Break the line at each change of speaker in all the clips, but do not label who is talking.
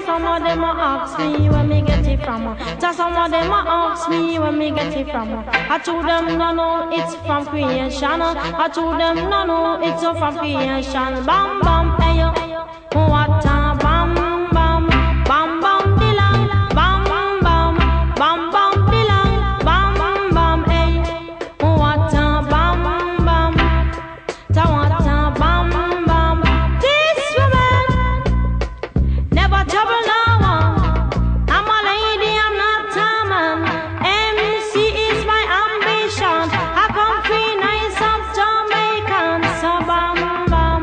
some of them ask me where me get it from. Just some of them ask me where me get it from. I told them no, it's from creation. I told them no, it's from creation. Bam bam, hey yo, what a bam bam, bam bam dilang, bam bam, bam bam dilang, bam bam, hey, what a bam bam, what a bam bam. This woman never trouble no one. I'm a lady, I'm not a man. MC is my ambition. I come free nice of Jamaican. So bam bam,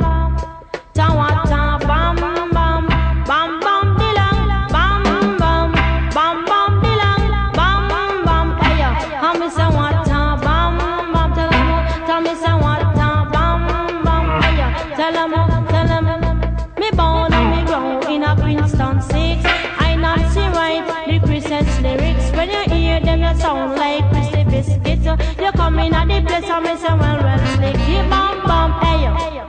what a bam bam, bam bam dilang, bam bam, bam bam dilang, bam bam. Hey yo, I me say what a bam bam. Tell me say what a bam bam. Hey yo, tell 'em. Me born and me grow in a Princeton 6. I not see right the Christmas lyrics. When you hear them, you sound like Christy Biscuits. You come in at the place and me say well slick. Bam bam, hey yo.